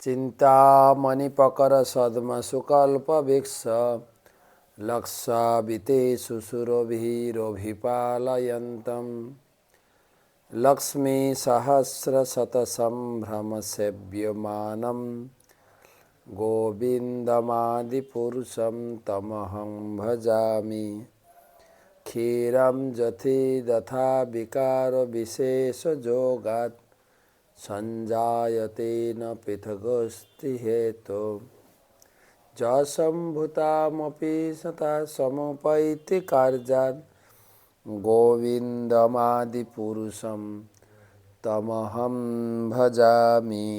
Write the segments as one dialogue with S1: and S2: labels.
S1: চিন্তামণিপকর সদ্মসুকল্পবৃক্ষ লক্ষবিতেষু সুরভিরভিপালয়ন্তম লক্ষ্মীসহস্রশতসম্ভ্রমসেব্যমানম গোবিন্দমাদিপুরুষম তমহং ভজামি। ক্ষীরম যথি তথা বিকার বিশেষ যোগাৎ সঞ্জায়তে ন পৃথগস্তি হেতো যশম্ভুতামপি সতা সমুপৈতি কার্যাৎ গোবিন্দমাদিপুরুষম তমহং ভজামি।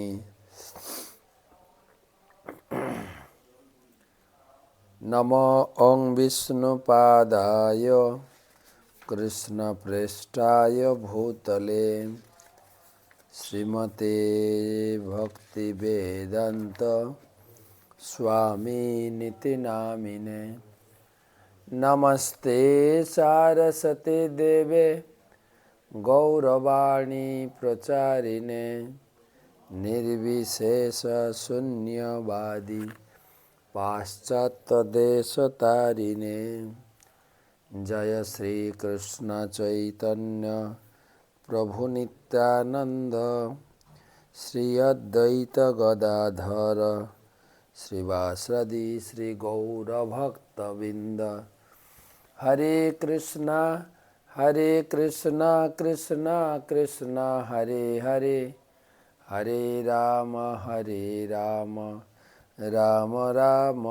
S1: নমো ওং বিষ্ণুপাদায় কৃষ্ণপ্রেষ্ঠায় ভূতলে শ্রীমতে ভক্তিবেদান্ত স্বামিনিতি নামিনে। নমস্তে সারস্বতে দেবে গৌরবাণী প্রচারিণে নির্বিশেষ শূন্যবাদী পাশ্চাত্যদেশতারিণে। জয় শ্রীকৃষ্ণ চৈতন্য প্রভু নিত্যানন্দ শ্রী অদ্বৈত গদাধর শ্রীবাসদি শ্রী গৌরভক্তবৃন্দ। হরে কৃষ্ণ কৃষ্ণ কৃষ্ণ হরে হরে, হরে রাম রাম রাম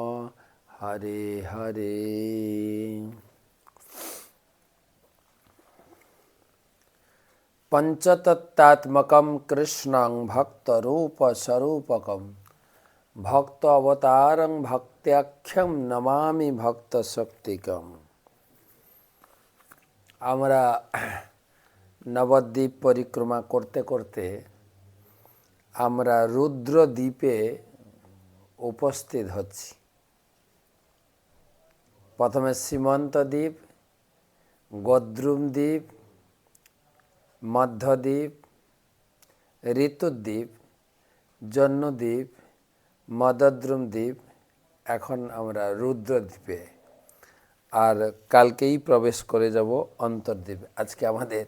S1: হরে হরে। পঞ্চতত্ত্বাত্মকম কৃষ্ণং ভক্তরূপস্বরূপকম ভক্ত অবতারং ভক্ত্যাখ্যম নমামি ভক্তশক্তিকম। আমরা নবদ্বীপ পরিক্রমা করতে করতে আমরা রুদ্রদ্বীপে উপস্থিত হচ্ছি। প্রথমে সীমন্ত দ্বীপ, গদ্রুম দ্বীপ, মধ্যদ্বীপ, ঋতুদ্বীপ, জন্মদ্বীপ, মদদ্রুম দ্বীপ, এখন আমরা রুদ্রদ্বীপে, আর কালকেই প্রবেশ করে যাব অন্তর্দ্বীপে। আজকে আমাদের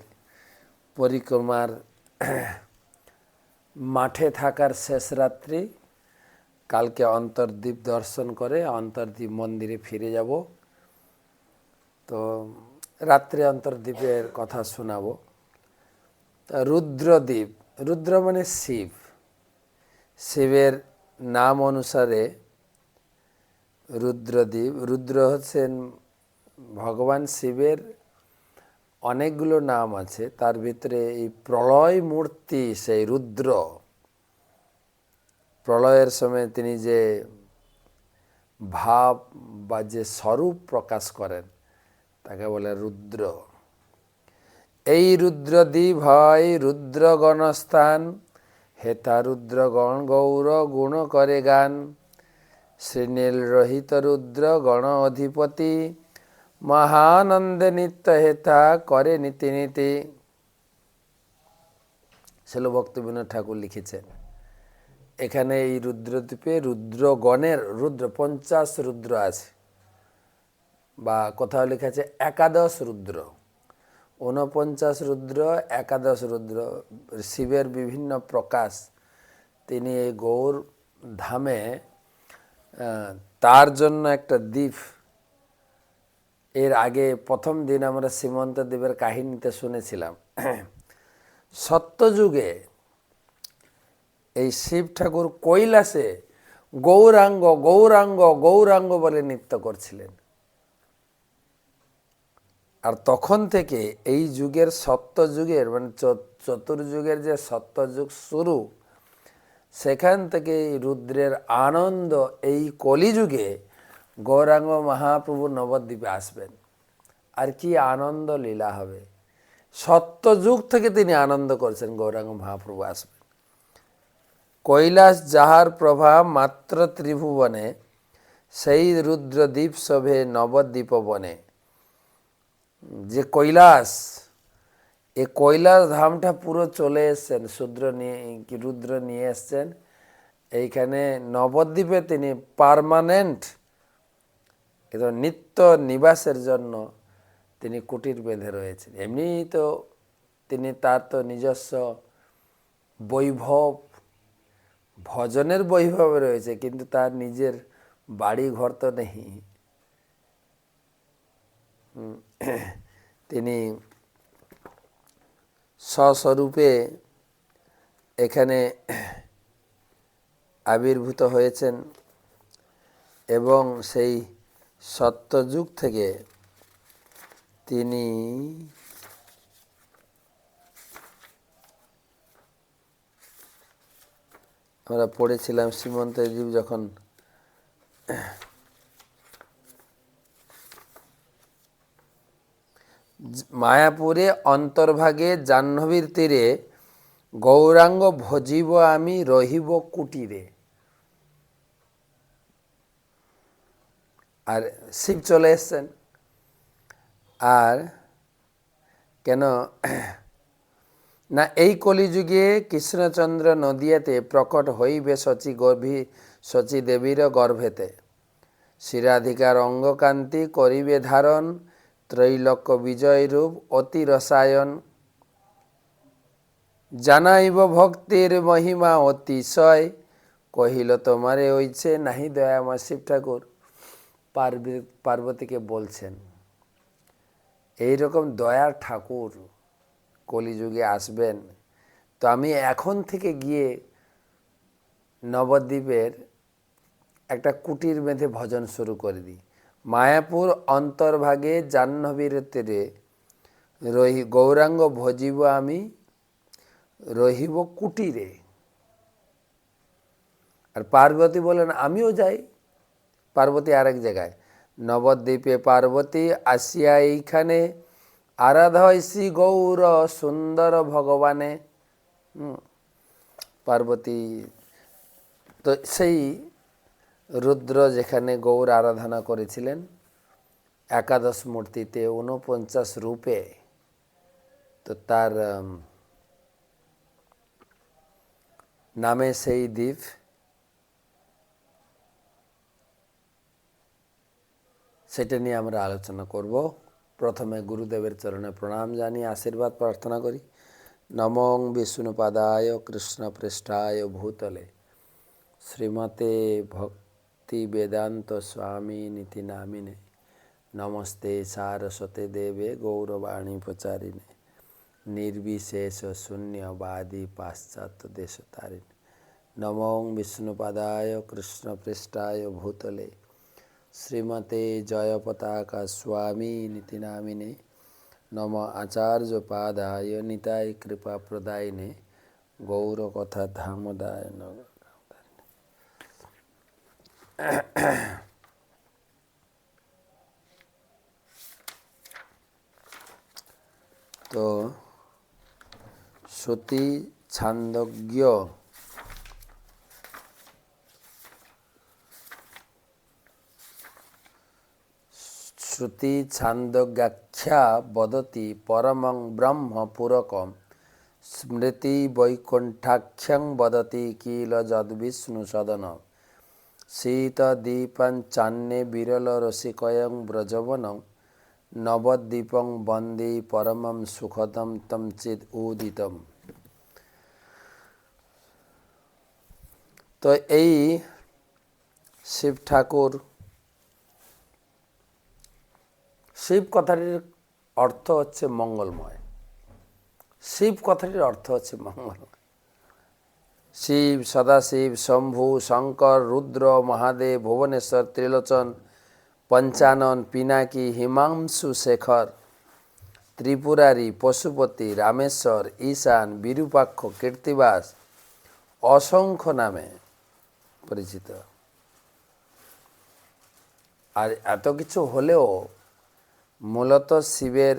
S1: পরিক্রমার মাঠে থাকার শেষ রাত্রি। কালকে অন্তর্দ্বীপ দর্শন করে অন্তর্দ্বীপ মন্দিরে ফিরে যাব। তো রাত্রে অন্তর্দ্বীপের কথা শোনাবো। রুদ্রদ্বীপ, রুদ্র মানে শিব, শিবের নাম অনুসারে রুদ্রদ্বীপ। রুদ্র হচ্ছেন ভগবান শিবের অনেকগুলো নাম আছে, তার ভিতরে এই প্রলয় মূর্তি সেই রুদ্র। প্রলয়ের সময় তিনি যে ভাব বা যে স্বরূপ প্রকাশ করেন তাকে বলে রুদ্র। এই রুদ্রদ্বীপ হয় রুদ্রগণস্থান, হেতা রুদ্রগণ গৌর গুণ করে গান। শ্রীনীল রহিত রুদ্র গণ অধিপতি, মহানন্দে নিত্য হেতা করে নীতি নীতি। শিল ভক্তিবিনোদ ঠাকুর লিখেছেন। এখানে এই রুদ্রদ্বীপে রুদ্রগণের রুদ্র 50 রুদ্র আছে, বা কোথাও লেখা আছে 11 রুদ্র, 49 রুদ্র, 11 রুদ্র। শিবের বিভিন্ন প্রকাশ। তিনি এই গৌর ধামে তার জন্য একটা দ্বীপ। এর আগে প্রথম দিন আমরা সীমন্ত দ্বীপের কাহিনীতে শুনেছিলাম। সত্যযুগে এই শিব ঠাকুর কৈলাসে গৌরাঙ্গ গৌরাঙ্গ গৌরাঙ্গ বলে নৃত্য করছিলেন। আর তখন থেকে এই যুগের সত্যযুগের মানে চতুর্যুগের যে সত্যযুগ শুরু, সেখান থেকে রুদ্রের আনন্দ এই কলিযুগে গৌরাঙ্গ মহাপ্রভু নবদ্বীপে আসবেন। আর কি আনন্দ লীলা হবে! সত্যযুগ থেকে তিনি আনন্দ করছেন, গৌরাঙ্গ মহাপ্রভু আসবেন। কৈলাস যাহার প্রভাব মাত্র ত্রিভুবনে, সেই রুদ্রদ্বীপ শোভে নবদ্বীপ বনে। যে কৈলাস, এ কৈলাস ধামটা পুরো চলে এসছেন, রুদ্র নিয়ে এসছেন। এইখানে নবদ্বীপে তিনি পার্মানেন্ট একদম নিত্য নিবাসের জন্য তিনি কুটির বেঁধে রয়েছেন। এমনি তো তিনি তার তো নিজস্ব বৈভব, ভজনের বৈভবে রয়েছে, কিন্তু তার নিজের বাড়ি ঘর তো নেই। তিনি স্বস্বরূপে এখানে আবির্ভূত হয়েছেন এবং সেই সত্যযুগ থেকে তিনি আমরা পড়েছিলাম শ্রীমন্তদেব যখন মায়াপুরে অন্তর্ভাগে জাহ্নবীর তীরে গৌরাঙ্গ ভজিব আমি রহিব কুটিরে। আর শিব চলে এসছেন। আর কেন না, এই কলিযুগে কৃষ্ণচন্দ্র নদিয়াতে প্রকট হইবে শচী দেবীর গর্ভেতে। শিরাধিকার অঙ্গকান্তি করিবে ধারণ, ত্রৈলোক্য বিজয় রূপ অতি রসায়ন। জানাইব ভক্তির মহিমা অতিশয়, কহিল তোমারে হইছে নাহি দয়াময়। শিব ঠাকুর পার্বতীকে বলছেন এইরকম দয়ার ঠাকুর কলিযুগে আসবেন, তো আমি এখন থেকে গিয়ে নবদ্বীপের একটা কুটির বেঁধে ভজন শুরু করে দিই। মায়াপুর অন্তর্ভাগে জাহ্নবীর তীরে গৌরাঙ্গ ভজিব আমি রহিব কুটিরে। আর পার্বতী বলেন আমিও যাই। পার্বতী আরেক জায়গায়, নবদ্বীপে পার্বতী আসিয়া এইখানে, আরাধয় শ্রী গৌর সুন্দর ভগবানে। পার্বতী তো সেই রুদ্র যেখানে গৌর আরাধনা করেছিলেন একাদশ মূর্তিতে 49 রূপে, তো তার নামে সেই দ্বীপ। সেটা নিয়ে আমরা আলোচনা করব। প্রথমে গুরুদেবের চরণে প্রণাম জানিয়ে আশীর্বাদ প্রার্থনা করি। নমঃ বিষ্ণুপাদায় কৃষ্ণপৃষ্ঠায় ভূতলে শ্রীমতে ভক্তি বেদান্ত স্বামী নীতি নামিনে নমস্তে সারস্বতে দেবে গৌরবাণী প্রচারিণে নির্বিশেষ শূন্যবাদী পাশ্চাত্য দেশতারিণে। নমঃ বিষ্ণুপাদায় কৃষ্ণপৃষ্ঠায় ভূতলে শ্রীমতে জয়পতাকা স্বামী নীতি নামিনে নম আচার্য পাদায় নিতাই কৃপা প্রদায়িনে গৌরকথা ধামদায় নগ। তো শ্রুতি ছান্দোগ্য শ্রুতি ছান্দোগ্যাখ্যা বদতি পরমং ব্রহ্ম পুরকম স্মৃতি বৈকুণ্ঠাখ্যং বদতি কিল যদ্বিষ্ণু সদন শীতদীপঞ্চান্নে বিরল রসিকয়ং ব্রজবনং নবদ্বীপং বন্দে পরমং সুখদম তম চিদ উদিতম। তো এই শিব ঠাকুর, শিব কথাটির অর্থ হচ্ছে মঙ্গলময়। শিব কথাটির অর্থ হচ্ছে মঙ্গলময়। শিব, সদাশিব, শম্ভু, শঙ্কর, রুদ্র, মহাদেব, ভুবনেশ্বর, ত্রিলোচন, পঞ্চানন, পিনাকি, হিমাংশু শেখর, ত্রিপুরারি, পশুপতি, রামেশ্বর, ঈশান, বিরূপাক্ষ, কীর্তিবাস, অসংখ্য নামে পরিচিত। আর এত কিছু হলেও মূলত শিবের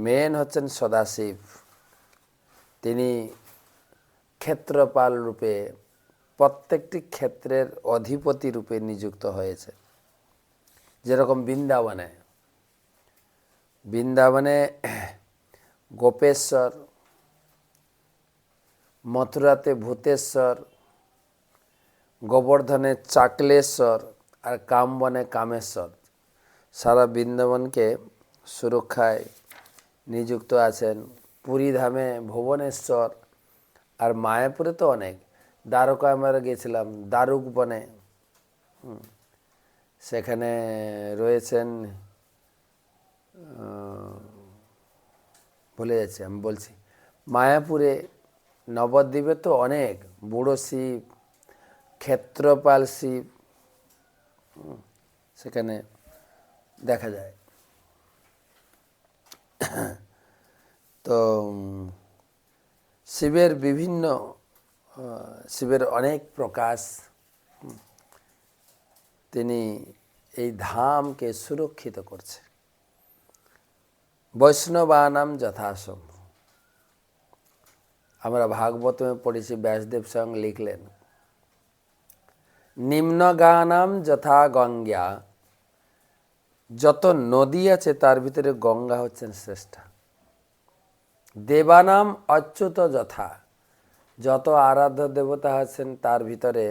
S1: মেন হচ্ছেন সদাশিব। তিনি ক্ষেত্রপাল রূপে প্রত্যেকটি ক্ষেত্রের অধিপতি রূপে নিযুক্ত হয়েছে। যেরকম বৃন্দাবনে গোপেশ্বর, মথুরাতে ভূতেশ্বর, গোবর্ধনে চাকলেশ্বর আর কামবনে কামেশ্বর সারা বৃন্দাবনকে সুরক্ষায় নিযুক্ত আছেন। পুরী ধামে ভুবনেশ্বর, আর মায়াপুরে তো অনেক, দ্বারকা আমরা গেছিলাম দারুক বনে, সেখানে রয়েছেন ভুলে যাচ্ছি, আমি বলছি মায়াপুরে নবদ্বীপে তো অনেক বুড়ো শিব, ক্ষেত্রপাল শিব সেখানে দেখা যায়। তো শিবের বিভিন্ন শিবের অনেক প্রকাশ, তিনি এই ধামকে সুরক্ষিত করছে। বৈষ্ণবানাম যথাসম্ভব, আমরা ভাগবতমে পড়েছি, ব্যাসদেব স্বয়ং লিখলেন নিম্নগানাম যথা গঙ্গা, যত নদী আছে তার ভিতরে গঙ্গা হচ্ছেন শ্রেষ্ঠা। দেবানাম অচ্যুত যথা, যত আরাধ্য দেবতা আছেন তার ভিতরে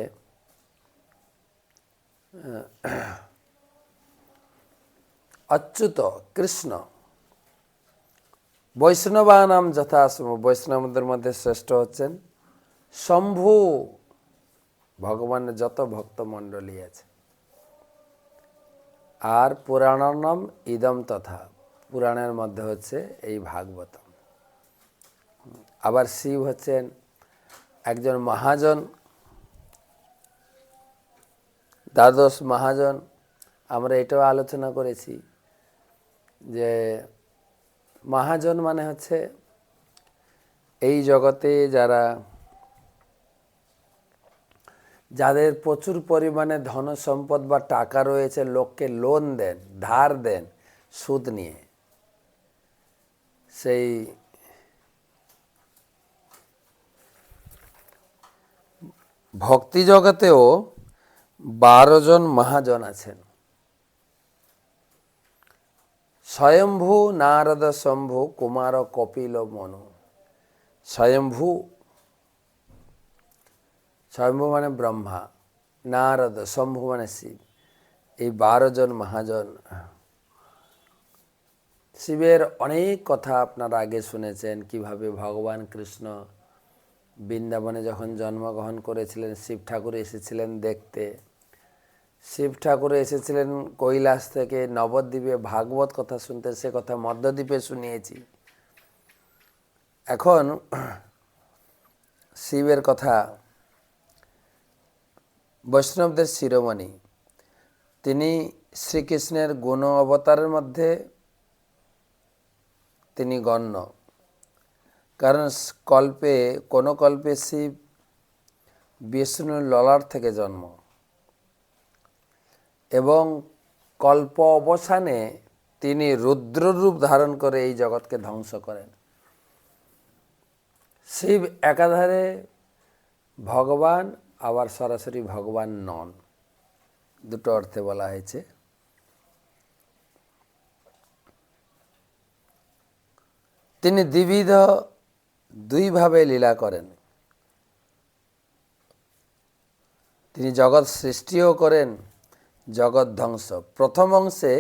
S1: অচ্যুত কৃষ্ণ। বৈষ্ণবানাম যথাসম, বৈষ্ণবদের মধ্যে শ্রেষ্ঠ হচ্ছেন শম্ভু, ভগবানের যত ভক্তমণ্ডলী আছে। আর পুরাণানাম ইদম তথা, পুরাণের মধ্যে হচ্ছে এই ভাগবতম। আবার শিব হচ্ছেন একজন মহাজন, দ্বাদশ মহাজন। আমরা এটাও আলোচনা করেছি যে মহাজন মানে হচ্ছে এই জগতে যাদের প্রচুর পরিমাণে ধন সম্পদ বা টাকা রয়েছে, লোককে লোন দেন, ধার দেন সুদ নিয়ে, সেই ভক্তি জগতেও 12 জন মহাজন আছেন। স্বয়ম্ভু নারদ শম্ভু কুমার কপিল মনু। স্বয়ম্ভু, স্বয়ম্ভু মানে ব্রহ্মা, নারদ, শম্ভু মানে শিব, এই 12 জন মহাজন। শিবের অনেক কথা আপনারা আগে শুনেছেন, কিভাবে ভগবান কৃষ্ণ বৃন্দাবনে যখন জন্মগ্রহণ করেছিলেন, শিব ঠাকুর এসেছিলেন দেখতে। শিব ঠাকুর এসেছিলেন কৈলাস থেকে নবদ্বীপে ভাগবত কথা শুনতে, সে কথা মধ্যদ্বীপে শুনিয়েছি। এখন শিবের কথা, বৈষ্ণবদের শিরোমণি, তিনি শ্রীকৃষ্ণের গুণ অবতারের মধ্যে তিনি গণ্য। কারণ কোনো কল্পে শিব বিষ্ণুর ললাট থেকে জন্ম, এবং কল্প অবসানে তিনি রুদ্ররূপ ধারণ করে এই জগৎকে ধ্বংস করেন। শিব একাধারে ভগবান, আবার সরাসরি ভগবান নন, দুটো অর্থে বলা হয়েছে। তিনি দ্বিবিধ, দুইভাবে লীলা করেন। তিনি জগৎ সৃষ্টিও করেন, জগৎ ধ্বংস। প্রথম অংশে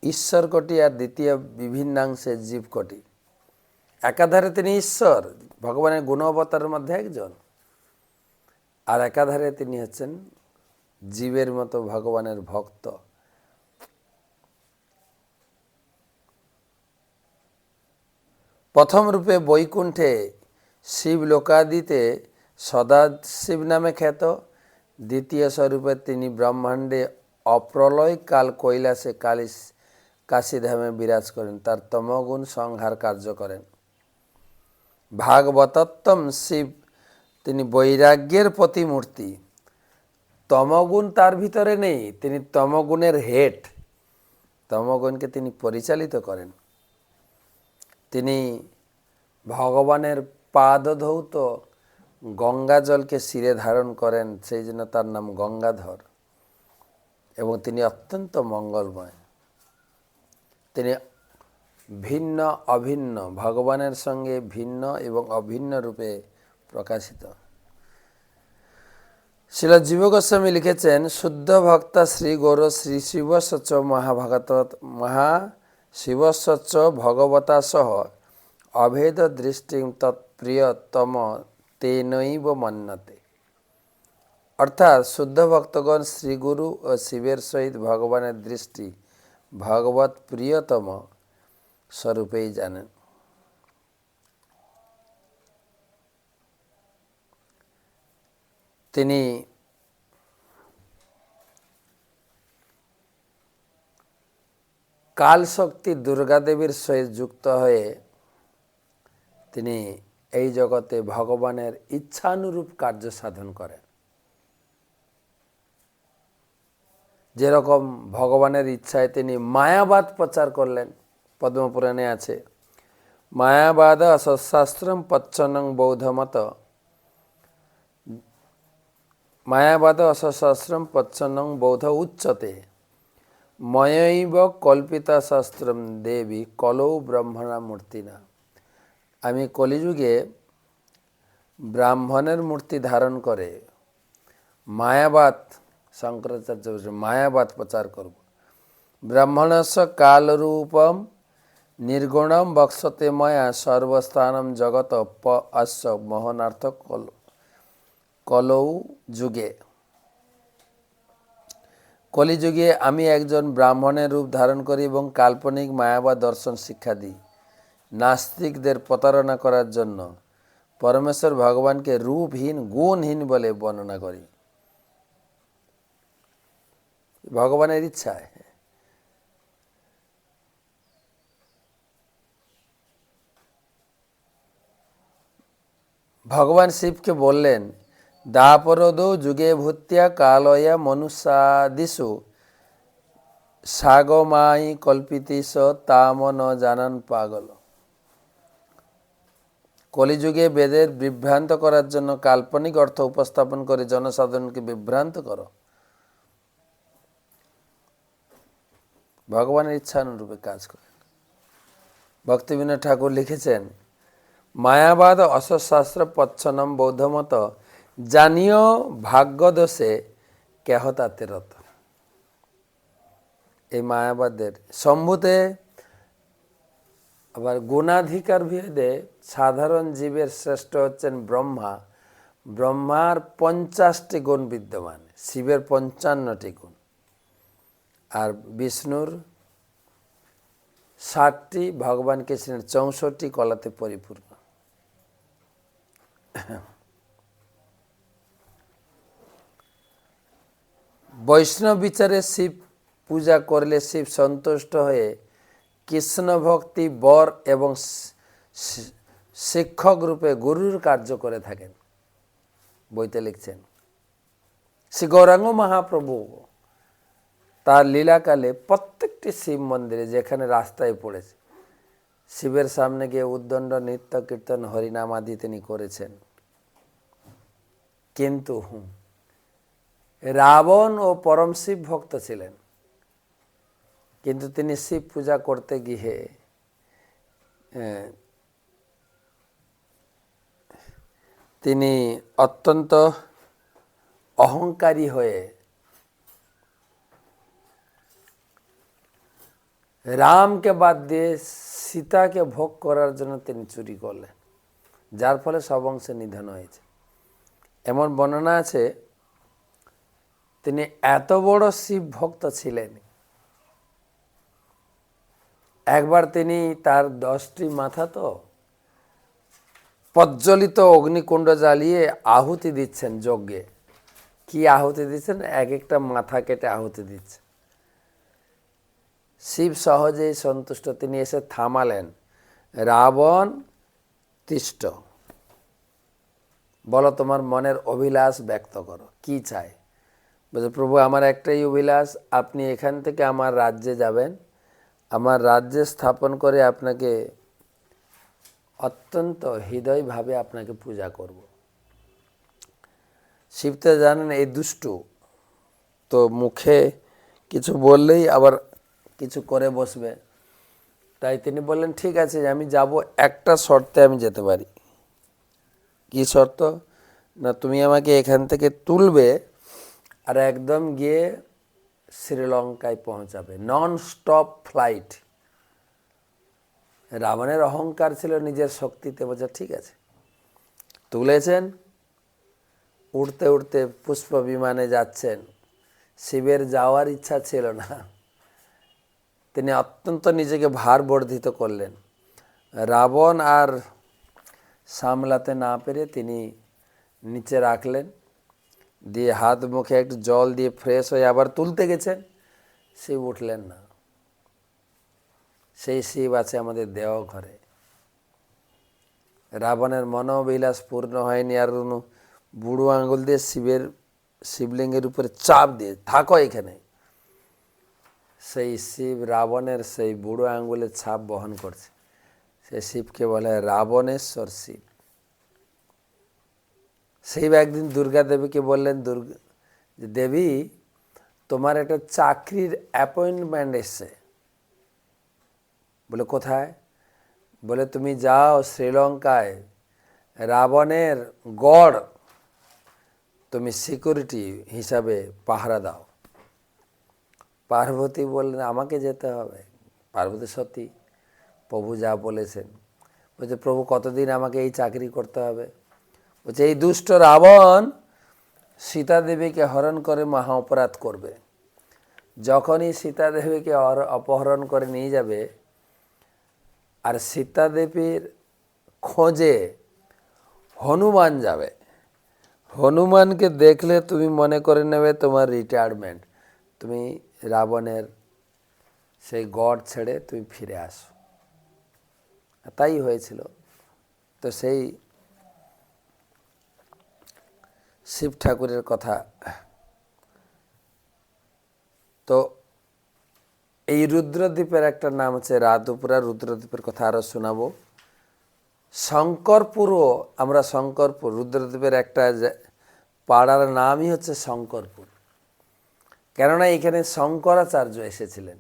S1: ঈশ্বর কোটি, আর দ্বিতীয় বিভিন্নাংশে জীব কোটি। একাধারে তিনি ঈশ্বর, ভগবানের গুণ অবতারের মধ্যে একজন, আর একাধারে তিনি হচ্ছেন জীবের মতো ভগবানের ভক্ত। প্রথম রূপে বৈকুণ্ঠে শিব লোকাদিতে সদাশিব নামে খ্যাত। দ্বিতীয় স্বরূপে তিনি ব্রহ্মাণ্ডে অপ্রলয় কাল কৈলাসে কাশীধামে বিরাজ করেন, তার তমগুণ সংহার কার্য করেন। ভাগবতত্তম শিব, তিনি বৈরাগ্যের প্রতিমূর্তি। তমগুণ তার ভিতরে নেই, তিনি তমগুণের হেড, তমগুণকে তিনি পরিচালিত করেন। তিনি ভগবানের পাদধৌত গঙ্গা জলকে শিরে ধারণ করেন, সেই জন্য তার নাম গঙ্গাধর, এবং তিনি অত্যন্ত মঙ্গলময়। তিনি ভিন্ন অভিন্ন, ভগবানের সঙ্গে ভিন্ন এবং অভিন্ন রূপে প্রকাশিত। শিল জীব গোস্বামী লিখেছেন, শুদ্ধ ভক্তা শ্রী গৌর শ্রী শিবস্বচ্চ মহাশিবস্বচ্চ ভগবতা সহ অভেদ দৃষ্টি তৎপ্রিয়তম তেনৈব মন্যতে। অর্থাৎ শুদ্ধ ভক্তগণ শ্রীগুরু ও শিবের সহিত ভগবানের দৃষ্টি ভগবত প্রিয়তম স্বরূপেই জানেন। তিনি কালশক্তি দুর্গাদেবীর সহিত যুক্ত হয়ে তিনি এই জগতে ভগবানের ইচ্ছানুরূপ কার্য সাধন করেন। যেরকম ভগবানের ইচ্ছায় তিনি মায়াবাদ প্রচার করলেন, পদ্মপুরাণে আছে, মায়াবাদ অসৎশাস্ত্রম পচ্ছনং বৌদ্ধমত, মায়াবাদ অসৎশাস্ত্রম পচ্ছনং বৌদ্ধ উচ্চতে, ময়ৈব কল্পিতা শাস্ত্রম দেবী কলৌ ব্রহ্মণা মূর্তিনা। আমি কলিযুগে ব্রাহ্মণের মূর্তি ধারণ করে মায়াবাদ, শঙ্করাচার্য মায়াবাদ প্রচার করব। ব্রাহ্মণস্য কালরূপম নির্গুণম বক্ষতে ময়া সর্বস্থানম জগত অস্য মোহনার্থ কলৌ যুগে। কলিযুগে আমি একজন ব্রাহ্মণের রূপ ধারণ করি এবং কাল্পনিক মায়াবাদ দর্শন শিক্ষা দিই। নাস্তিকদের প্রতারণা করার জন্য পরমেশ্বর ভগবানকে রূপহীন গুণহীন বলে বর্ণনা করি। ভগবানের ইচ্ছায় ভগবান শিবকে বললেন, দাপরদো যুগে ভূত্যা কালয়া মনুষ্যাদিষু সাগমাই কল্পিতিস তাম ন জানান পাগল। কলিযুগে বেদের বিভ্রান্ত করার জন্য কাল্পনিক অর্থ উপস্থাপন করে জনসাধারণকে বিভ্রান্ত করো। ভগবানের ইচ্ছানুরূপে কাজ করেন। ভক্তিবিনোদ ঠাকুর লিখেছেন, মায়াবাদ অসৎশাস্ত্র পচ্ছনম বৌদ্ধমত জানিও ভাগ্যদোষে কেহ তাতে রত। এই মায়াবাদের সম্ভূতে আবার গুণাধিকার ভেদে সাধারণ জীবের শ্রেষ্ঠ হচ্ছেন ব্রহ্মা। ব্রহ্মার 50টি গুণ বিদ্যমান, শিবের 55টি গুণ, আর বিষ্ণুর 60টি, ভগবান কৃষ্ণের 64 কলাতে পরিপূর্ণ। বৈষ্ণব বিচারে শিব পূজা করলে শিব সন্তুষ্ট হয়ে কৃষ্ণ ভক্তি বর এবং শিক্ষক রূপে গুরুর কার্য করে থাকেন। বইতে লিখছেন, শ্রী গৌরাঙ্গ মহাপ্রভু তার লীলাকালে প্রত্যেকটি শিব মন্দিরে যেখানে রাস্তায় পড়েছে, শিবের সামনে গিয়ে উদ্দণ্ড নৃত্য কীর্তন হরিনাম আদি তিনি করেছেন। কিন্তু রাবণ ও পরম শিব ভক্ত ছিলেন, কিন্তু তিনি শিব পূজা করতে গিয়ে তিনি অত্যন্ত অহংকারী হয়ে রামকে বাদ দিয়ে সীতাকে ভোগ করার জন্য তিনি চুরি করলেন, যার ফলে সব অংশে নিধন হয়েছে। এমন বর্ণনা আছে, তিনি এত বড় শিব ভক্ত ছিলেন, একবার তিনি তার 10টি মাথা তো প্রজ্বলিত অগ্নিকুণ্ড জ্বালিয়ে আহুতি দিচ্ছেন যজ্ঞে। কি আহুতি দিচ্ছেন? এক একটা মাথা কেটে আহুতি দিচ্ছে। শিব সহজেই সন্তুষ্ট, তিনি এসে থামালেন, রাবণ তিষ্ঠ, বলো তোমার মনের অভিলাষ ব্যক্ত করো, কি চাই? বলছে, প্রভু আমার একটাই অভিলাষ, আপনি এখান থেকে আমার রাজ্যে যাবেন, আমার রাজ্যে স্থাপন করে আপনাকে অত্যন্ত হৃদয়ভাবে আপনাকে পূজা করব। শিব তো জানেন এই দুষ্টু, তো মুখে কিছু বললেই আবার কিছু করে বসবে, তাই তিনি বললেন, ঠিক আছে আমি যাব, একটা শর্তে আমি যেতে পারি। কি শর্ত? না তুমি আমাকে এখান থেকে তুলবে আর একদম গিয়ে শ্রীলঙ্কায় পৌঁছাবে, নন স্টপ ফ্লাইট। রাবণের অহংকার ছিল নিজের শক্তিতে, বোঝা ঠিক আছে, তুলেছেন, উড়তে উড়তে পুষ্প বিমানে যাচ্ছেন। শিবের যাওয়ার ইচ্ছা ছিল না, তিনি অত্যন্ত নিজেকে ভার বর্ধিত করলেন। রাবণ আর সামলাতে না পেরে তিনি নিচে রাখলেন, দিয়ে হাত মুখে একটু জল দিয়ে ফ্রেশ হয়ে আবার তুলতে গেছেন, শিব উঠলেন না। সেই শিব আছে আমাদের দেওঘরে। রাবণের মনোবিলাস পূর্ণ হয়নি, আর বুড়ো আঙুল দিয়ে শিবলিঙ্গের উপরে চাপ দিয়ে থাকো এখানে। সেই শিব রাবণের সেই বুড়ো আঙুলের ছাপ বহন করছে। সে শিবকে বলে রাবণেশ্বর শিব। শিব একদিন দুর্গা দেবীকে বললেন, যে দেবী, তোমার একটা চাকরির অ্যাপয়েন্টমেন্ট এসছে। বলে কোথায়? বলে তুমি যাও শ্রীলঙ্কায়, রাবণের গড় তুমি সিকিউরিটি হিসাবে পাহারা দাও। পার্বতী বললেন আমাকে যেতে হবে। পার্বতী সতী, প্রভু যা বলেছেন। বলছে প্রভু কতদিন আমাকে এই চাকরি করতে হবে? বলছে এই দুষ্ট রাবণ সীতা দেবীকে হরণ করে মহা অপরাধ করবে। যখনই সীতা দেবীকে অপহরণ করে নিয়ে যাবে, আর সীতা দেবীর খোঁজে হনুমান যাবে, হনুমানকে দেখলে তুমি মনে করে নেবে তোমার রিটায়ারমেন্ট, তুমি রাবণের সেই গড় ছেড়ে তুমি ফিরে আসো। তাই হয়েছিল। তো সেই শিব ঠাকুরের কথা। তো এই রুদ্রদ্বীপের একটা নাম হচ্ছে রাধুপুরা। রুদ্রদ্বীপের কথা আরও শোনাবো। শঙ্করপুরও, আমরা শঙ্করপুর, রুদ্রদ্বীপের একটা পাড়ার নামই হচ্ছে শঙ্করপুর, কেননা এখানে শঙ্করাচার্য এসেছিলেন।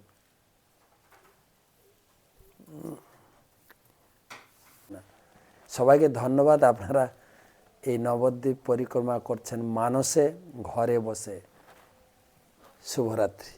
S1: সবাইকে ধন্যবাদ, আপনারা এই নবদ্বীপ পরিক্রমা করছেন মানসে, ঘরে বসে। শুভরাত্রি।